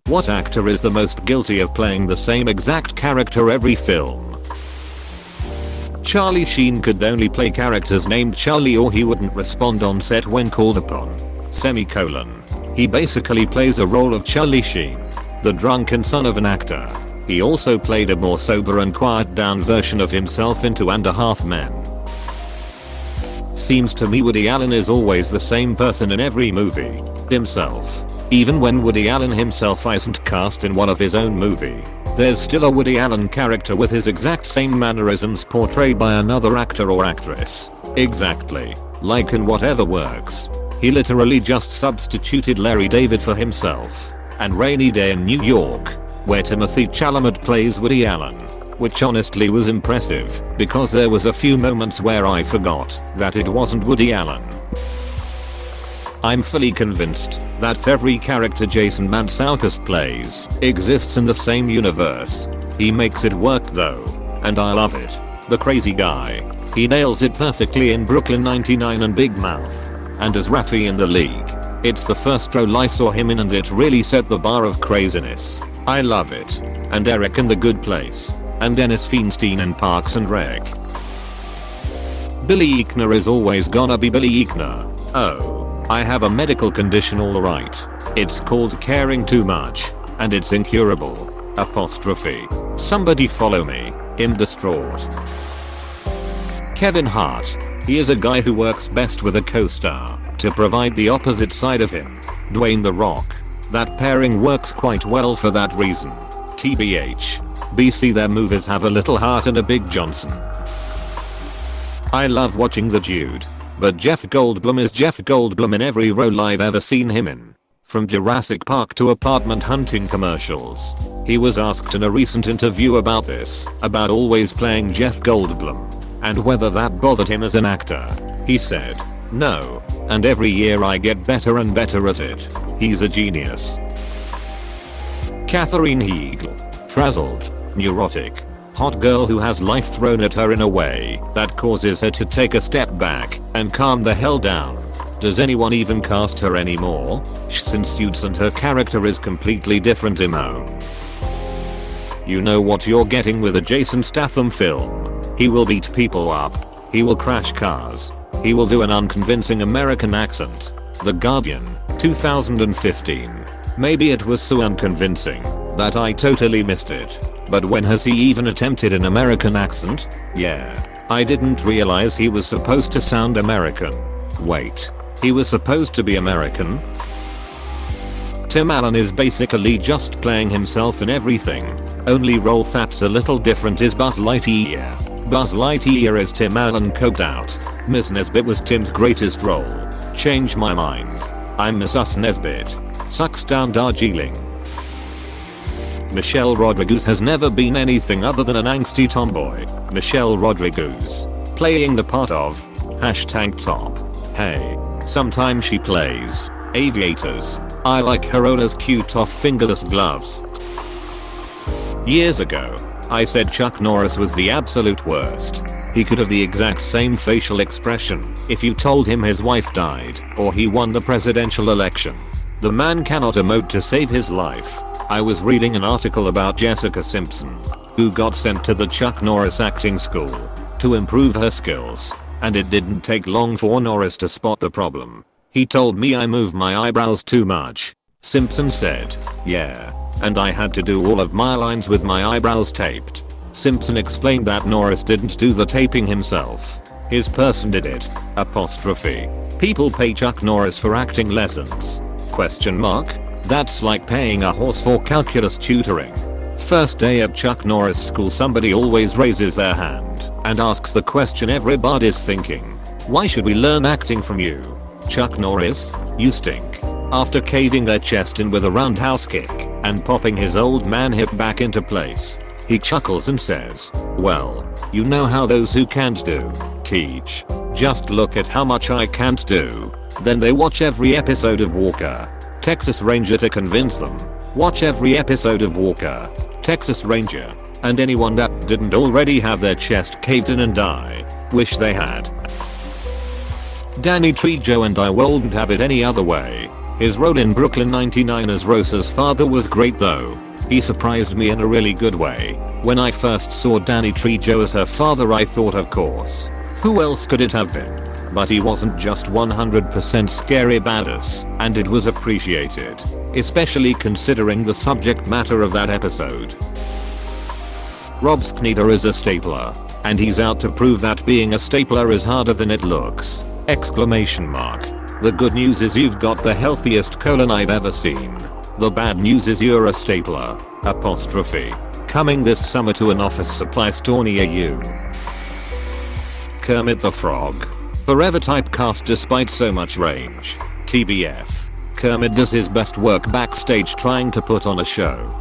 What actor is the most guilty of playing the same exact character every film? Charlie Sheen could only play characters named Charlie or he wouldn't respond on set when called upon. Semicolon. He basically plays a role of Charlie Sheen, the drunken son of an actor. He also played a more sober and quiet down version of himself in 2.5 Men. Seems to me Woody Allen is always the same person in every movie. Himself. Even when Woody Allen himself isn't cast in one of his own movie, there's still a Woody Allen character with his exact same mannerisms portrayed by another actor or actress. Exactly. Like in Whatever Works. He literally just substituted Larry David for himself. And Rainy Day in New York, where Timothée Chalamet plays Woody Allen. Which honestly was impressive, because there was a few moments where I forgot that it wasn't Woody Allen. I'm fully convinced that every character Jason Mantzoukas plays exists in the same universe. He makes it work though, and I love it. The crazy guy. He nails it perfectly in Brooklyn 99 and Big Mouth. And as Raffi in The League. It's the first role I saw him in and it really set the bar of craziness. I love it. And Eric in The Good Place. And Dennis Feinstein in Parks and Rec. Billy Eichner is always gonna be Billy Eichner. Oh. I have a medical condition alright. It's called caring too much. And it's incurable. Apostrophe. Somebody follow me. I'm distraught. Kevin Hart. He is a guy who works best with a co-star to provide the opposite side of him. Dwayne The Rock. That pairing works quite well for that reason. TBH. BC their movies have a little heart and a big Johnson. I love watching The Dude. But Jeff Goldblum is Jeff Goldblum in every role I've ever seen him in. From Jurassic Park to apartment hunting commercials. He was asked in a recent interview about this, about always playing Jeff Goldblum. And whether that bothered him as an actor. He said, no. And every year I get better and better at it. He's a genius. Katherine Heigl. Frazzled. Neurotic. Hot girl who has life thrown at her in a way that causes her to take a step back and calm the hell down. Does anyone even cast her anymore? Since Suits and her character is completely different emo. You know what you're getting with a Jason Statham film. He will beat people up. He will crash cars. He will do an unconvincing American accent. The Guardian, 2015. Maybe it was so unconvincing that I totally missed it. But when has he even attempted an American accent? Yeah. I didn't realize he was supposed to sound American. Wait. He was supposed to be American? Tim Allen is basically just playing himself in everything. Only role that's a little different is Buzz Lightyear. Buzz Lightyear is Tim Allen coked out. Miss Nesbitt was Tim's greatest role. Change my mind. I'm Miss Us Nesbitt. Sucks down Darjeeling. Michelle Rodriguez has never been anything other than an angsty tomboy. Michelle Rodriguez. Playing the part of #top. Hey. Sometimes she plays Aviators. I like her own as cute off fingerless gloves. Years ago, I said Chuck Norris was the absolute worst. He could have the exact same facial expression if you told him his wife died or he won the presidential election. The man cannot emote to save his life. I was reading an article about Jessica Simpson, who got sent to the Chuck Norris acting school to improve her skills, and it didn't take long for Norris to spot the problem. He told me I move my eyebrows too much. Simpson said, yeah, and I had to do all of my lines with my eyebrows taped. Simpson explained that Norris didn't do the taping himself. His person did it. Apostrophe. People pay Chuck Norris for acting lessons. Question mark? That's like paying a horse for calculus tutoring. First day of Chuck Norris school, somebody always raises their hand and asks the question everybody's thinking. Why should we learn acting from you? Chuck Norris, you stink. After caving their chest in with a roundhouse kick and popping his old man hip back into place, he chuckles and says, well, you know how those who can't do, teach. Just look at how much I can't do. Then they watch every episode of Walker, Texas Ranger to convince them. Watch every episode of Walker, Texas Ranger, and anyone that didn't already have their chest caved in and die, wish they had. Danny Trejo and I wouldn't have it any other way. His role in Brooklyn 99 as Rosa's father was great though. He surprised me in a really good way. When I first saw Danny Trejo as her father, I thought, of course, who else could it have been? But he wasn't just 100% scary badass, and it was appreciated, especially considering the subject matter of that episode. Rob Schneider is a stapler, and he's out to prove that being a stapler is harder than it looks! Exclamation mark. The good news is you've got the healthiest colon I've ever seen. The bad news is you're a stapler! Apostrophe. Coming this summer to an office supply store near you. Kermit the Frog. Forever typecast despite so much range. TBF. Kermit does his best work backstage trying to put on a show.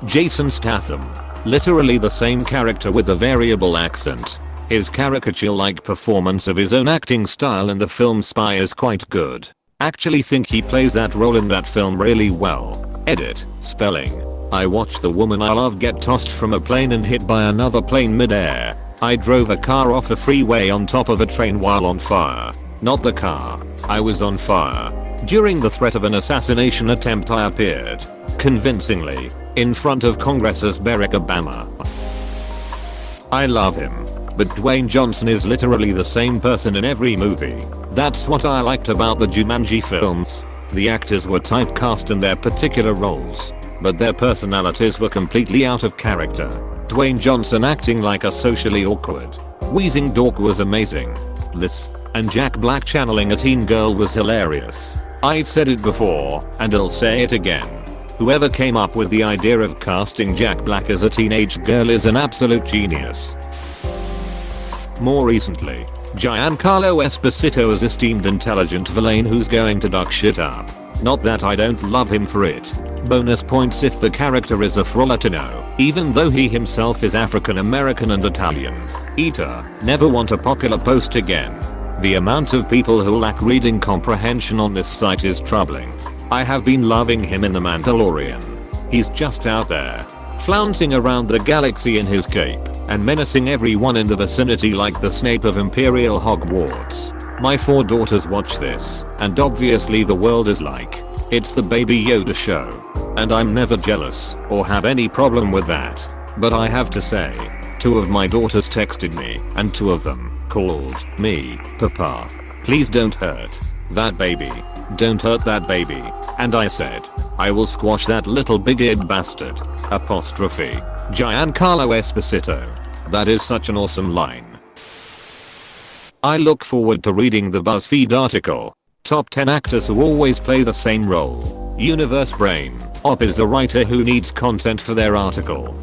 Jason Statham. Literally the same character with a variable accent. His caricature-like performance of his own acting style in the film Spy is quite good. Actually think he plays that role in that film really well. Edit. Spelling. I watched the woman I love get tossed from a plane and hit by another plane mid-air. I drove a car off a freeway on top of a train while on fire. Not the car. I was on fire. During the threat of an assassination attempt, I appeared, convincingly, in front of Congress's Barack Obama. I love him. But Dwayne Johnson is literally the same person in every movie. That's what I liked about the Jumanji films. The actors were typecast in their particular roles, but their personalities were completely out of character. Dwayne Johnson acting like a socially awkward, wheezing dork was amazing. This, and Jack Black channeling a teen girl was hilarious. I've said it before, and I'll say it again. Whoever came up with the idea of casting Jack Black as a teenage girl is an absolute genius. More recently, Giancarlo Esposito as esteemed intelligent villain who's going to duck shit up. Not that I don't love him for it. Bonus points if the character is Afro-Latino, even though he himself is African American and Italian. Eater, never want a popular post again. The amount of people who lack reading comprehension on this site is troubling. I have been loving him in The Mandalorian. He's just out there, flouncing around the galaxy in his cape, and menacing everyone in the vicinity like the Snape of Imperial Hogwarts. My 4 daughters watch this, and obviously the world is like, it's the Baby Yoda show. And I'm never jealous, or have any problem with that. But I have to say, 2 of my daughters texted me, and 2 of them called me Papa. Please don't hurt that baby. Don't hurt that baby. And I said, I will squash that little big-eared bastard. Apostrophe. Giancarlo Esposito. That is such an awesome line. I look forward to reading the BuzzFeed article. Top 10 actors who always play the same role. Universe Brain. Op is the writer who needs content for their article.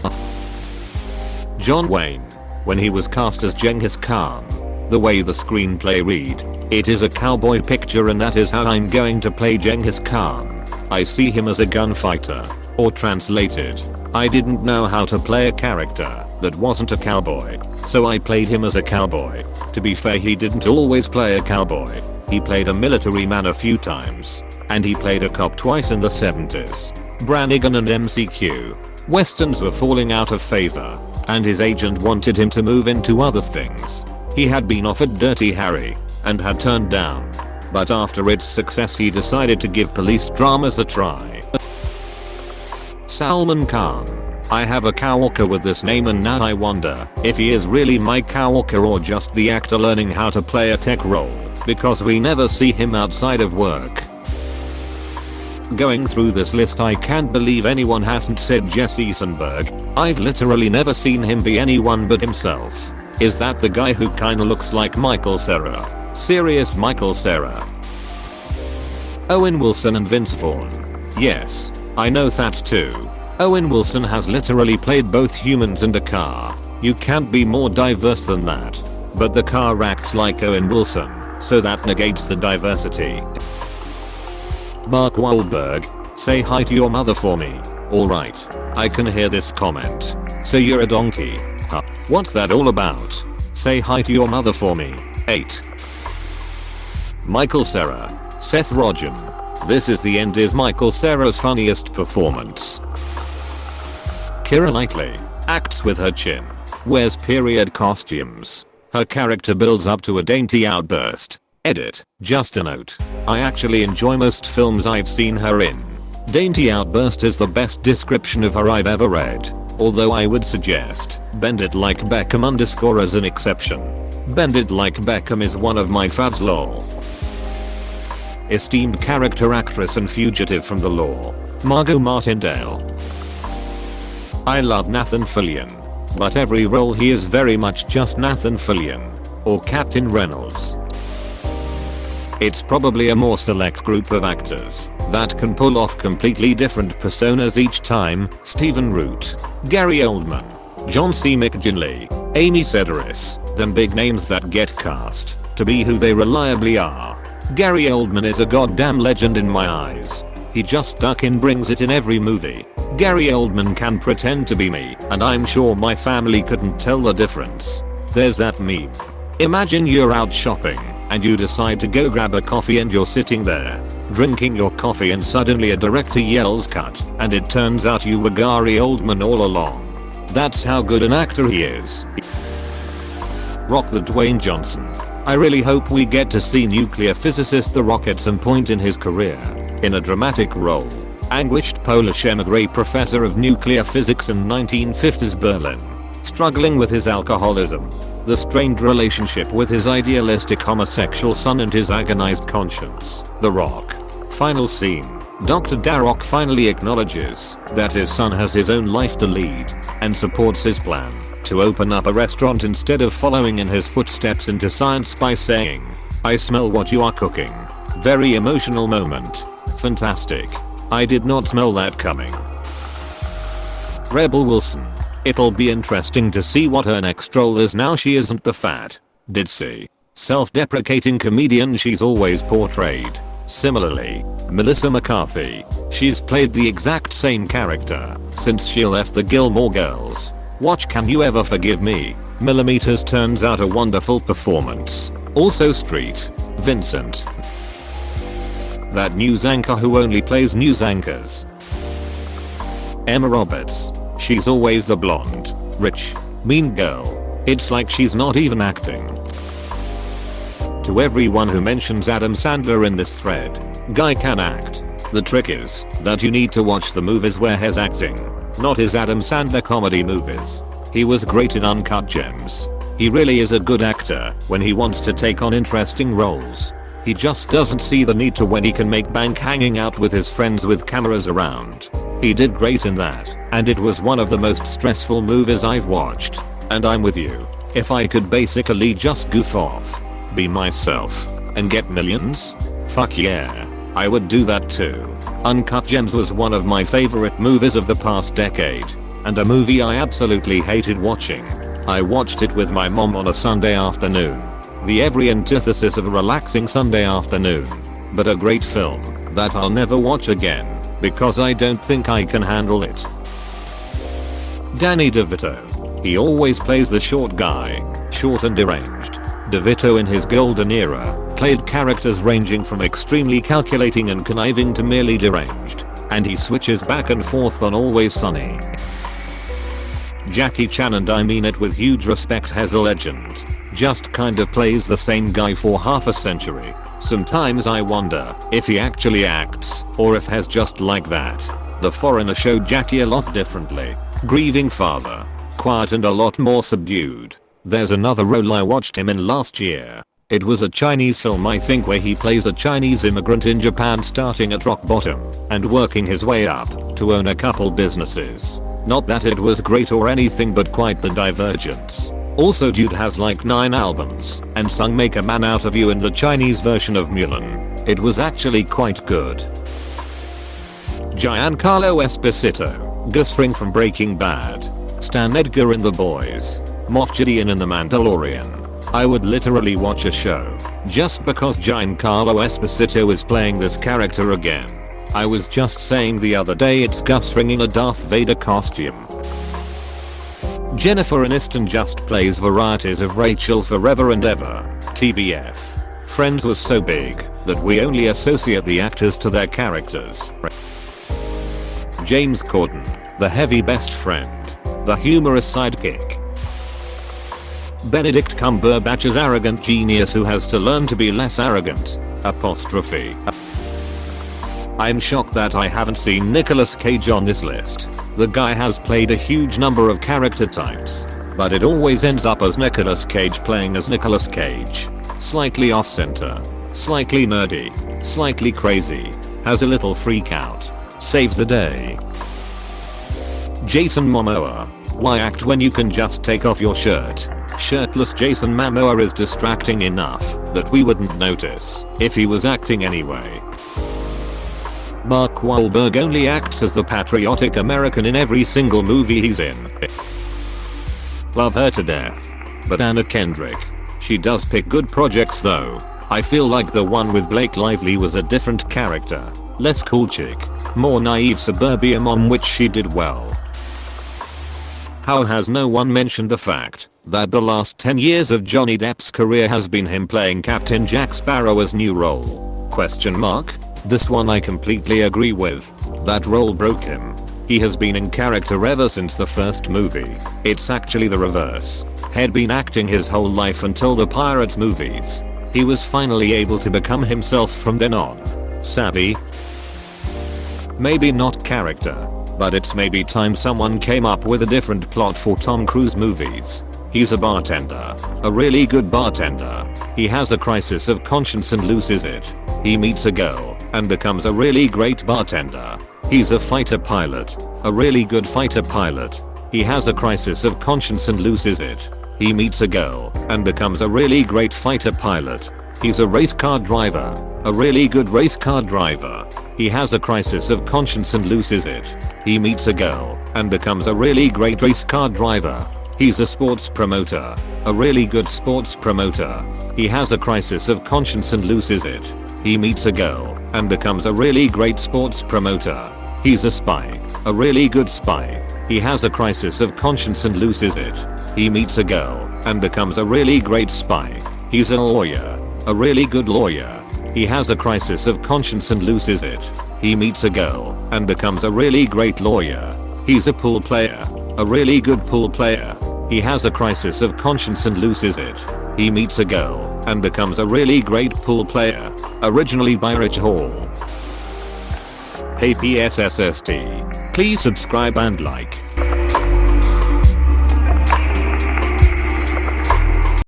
John Wayne. When he was cast as Genghis Khan. The way the screenplay read, it is a cowboy picture and that is how I'm going to play Genghis Khan. I see him as a gunfighter. Or translated, I didn't know how to play a character that wasn't a cowboy, so I played him as a cowboy. To be fair, he didn't always play a cowboy. He played a military man a few times, and he played a cop twice in the 70s. Brannigan and MCQ. Westerns were falling out of favor, and his agent wanted him to move into other things. He had been offered Dirty Harry, and had turned down. But after its success he decided to give police dramas a try. Salman Khan. I have a coworker with this name and now I wonder if he is really my coworker or just the actor learning how to play a tech role, because we never see him outside of work. Going through this list, I can't believe anyone hasn't said Jesse Eisenberg. I've literally never seen him be anyone but himself. Is that the guy who kinda looks like Michael Cera? Serious Michael Cera. Owen Wilson and Vince Vaughn. Yes, I know that too. Owen Wilson has literally played both humans and a car. You can't be more diverse than that. But the car acts like Owen Wilson, so that negates the diversity. Mark Wahlberg. Say hi to your mother for me. Alright, I can hear this comment. So you're a donkey. Huh. What's that all about? Say hi to your mother for me. 8. Michael Cera. Seth Rogen. This is the end is Michael Cera's funniest performance. Keira Knightley. Acts with her chin. Wears period costumes. Her character builds up to a dainty outburst. Edit. Just a note. I actually enjoy most films I've seen her in. Dainty Outburst is the best description of her I've ever read. Although I would suggest Bend It Like Beckham _ as an exception. Bend It Like Beckham is one of my fads lol. Esteemed character actress and fugitive from the law. Margot Martindale. I love Nathan Fillion. But every role he is very much just Nathan Fillion. Or Captain Reynolds. It's probably a more select group of actors that can pull off completely different personas each time. Stephen Root, Gary Oldman, John C. McGinley, Amy Sedaris, them big names that get cast to be who they reliably are. Gary Oldman is a goddamn legend in my eyes. He just stuck in brings it in every movie. Gary Oldman can pretend to be me and I'm sure my family couldn't tell the difference. There's that meme. Imagine you're out shopping and you decide to go grab a coffee and you're sitting there drinking your coffee and suddenly a director yells cut and it turns out you were Gary Oldman all along. That's how good an actor he is. Rock the Dwayne Johnson. I really hope we get to see nuclear physicist The Rock at some point in his career in a dramatic role. Anguished Polish emigre professor of nuclear physics in 1950s Berlin, struggling with his alcoholism, the strained relationship with his idealistic homosexual son and his agonized conscience. The Rock. Final scene. Dr. Darroch finally acknowledges that his son has his own life to lead and supports his plan to open up a restaurant instead of following in his footsteps into science by saying, "I smell what you are cooking." Very emotional moment. Fantastic. I did not smell that coming. Rebel Wilson. It'll be interesting to see what her next role is now she isn't the fat, ditzy, self-deprecating comedian she's always portrayed. Similarly, Melissa McCarthy. She's played the exact same character since she left the Gilmore Girls. Watch Can You Ever Forgive Me? Millimeters turns out a wonderful performance. Also Street. Vincent. That news anchor who only plays news anchors. Emma Roberts. She's always the blonde, rich, mean girl. It's like she's not even acting. To everyone who mentions Adam Sandler in this thread, guy can act. The trick is that you need to watch the movies where he's acting, not his Adam Sandler comedy movies. He was great in Uncut Gems. He really is a good actor when he wants to take on interesting roles. He just doesn't see the need to when he can make bank hanging out with his friends with cameras around. He did great in that, and it was one of the most stressful movies I've watched. And I'm with you. If I could basically just goof off, be myself, and get millions? Fuck yeah. I would do that too. Uncut Gems was one of my favorite movies of the past decade, and a movie I absolutely hated watching. I watched it with my mom on a Sunday afternoon. The every antithesis of a relaxing Sunday afternoon. But a great film that I'll never watch again because I don't think I can handle it. Danny DeVito. He always plays the short guy, short and deranged. DeVito in his golden era played characters ranging from extremely calculating and conniving to merely deranged, and he switches back and forth on Always Sunny. Jackie Chan, and I mean it with huge respect, has a legend. Just kind of plays the same guy for half a century. Sometimes I wonder if he actually acts or if he's just like that. The Foreigner showed Jackie a lot differently. Grieving father. Quiet and a lot more subdued. There's another role I watched him in last year. It was a Chinese film I think where he plays a Chinese immigrant in Japan starting at rock bottom and working his way up to own a couple businesses. Not that it was great or anything, but quite the divergence. Also dude has like 9 albums and sung Make a Man Out of You in the Chinese version of Mulan. It was actually quite good. Giancarlo Esposito. Gus Fring from Breaking Bad. Stan Edgar in The Boys. Moff Gideon in The Mandalorian. I would literally watch a show just because Giancarlo Esposito is playing this character again. I was just saying the other day it's Gus Fring in a Darth Vader costume. Jennifer Aniston just plays varieties of Rachel forever and ever. TBF. Friends was so big that we only associate the actors to their characters. James Corden. The heavy best friend. The humorous sidekick. Benedict Cumberbatch's arrogant genius who has to learn to be less arrogant. Apostrophe. I'm shocked that I haven't seen Nicolas Cage on this list. The guy has played a huge number of character types, but it always ends up as Nicolas Cage playing as Nicolas Cage. Slightly off center, slightly nerdy, slightly crazy, has a little freak out, saves the day. Jason Momoa. Why act when you can just take off your shirt? Shirtless Jason Momoa is distracting enough that we wouldn't notice if he was acting anyway. Mark Wahlberg only acts as the patriotic American in every single movie he's in. Love her to death. But Anna Kendrick. She does pick good projects though. I feel like the one with Blake Lively was a different character. Less cool chick. More naive suburbia mom, which she did well. How has no one mentioned the fact that the last 10 years of Johnny Depp's career has been him playing Captain Jack Sparrow's new role? Question mark? This one I completely agree with. That role broke him. He has been in character ever since the first movie. It's actually the reverse. Had been acting his whole life until the Pirates movies. He was finally able to become himself from then on. Savvy? Maybe not character, but it's maybe time someone came up with a different plot for Tom Cruise movies. He's a bartender. A really good bartender. He has a crisis of conscience and loses it. He meets a girl and becomes a really great bartender. He's a fighter pilot. A really good fighter pilot. He has a crisis of conscience and loses it. He meets a girl and becomes a really great fighter pilot. He's a race car driver. A really good race car driver. He has a crisis of conscience and loses it. He meets a girl and becomes a really great race car driver. He's a sports promoter. A really good sports promoter. He has a crisis of conscience and loses it. He meets a girl and becomes a really great sports promoter. He's a spy. A really good spy. He has a crisis of conscience and loses it. He meets a girl and becomes a really great spy. He's a lawyer. A really good lawyer. He has a crisis of conscience and loses it. He meets a girl and becomes a really great lawyer. He's a pool player. A really good pool player. He has a crisis of conscience and loses it. He meets a girl and becomes a really great pool player. Originally by Rich Hall. Hey PSSST. Please subscribe and like.